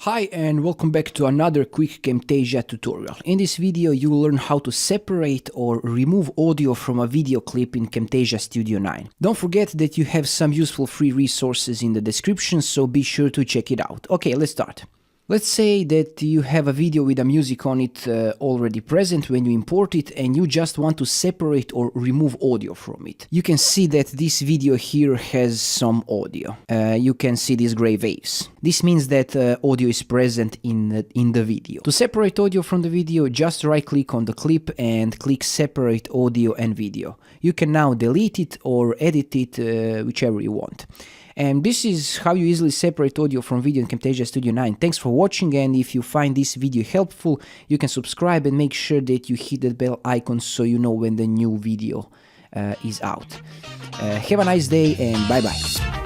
Hi and welcome back to another quick Camtasia tutorial. In this video you will learn how to separate or remove audio from a video clip in Camtasia Studio 9. Don't forget that you have some useful free resources in the description, so be sure to check it out. Okay, let's start. Let's say that you have a video with a music on it already present when you import it and you just want to separate or remove audio from it. You can see that this video here has some audio. You can see these gray waves. This means that audio is present in the video. To separate audio from the video, just right-click on the clip and click Separate Audio and Video. You can now delete it or edit it, whichever you want. And this is how you easily separate audio from video in Camtasia Studio 9. Thanks for watching, and if you find this video helpful, you can subscribe and make sure that you hit that bell icon so you know when the new video is out. Have a nice day and bye-bye.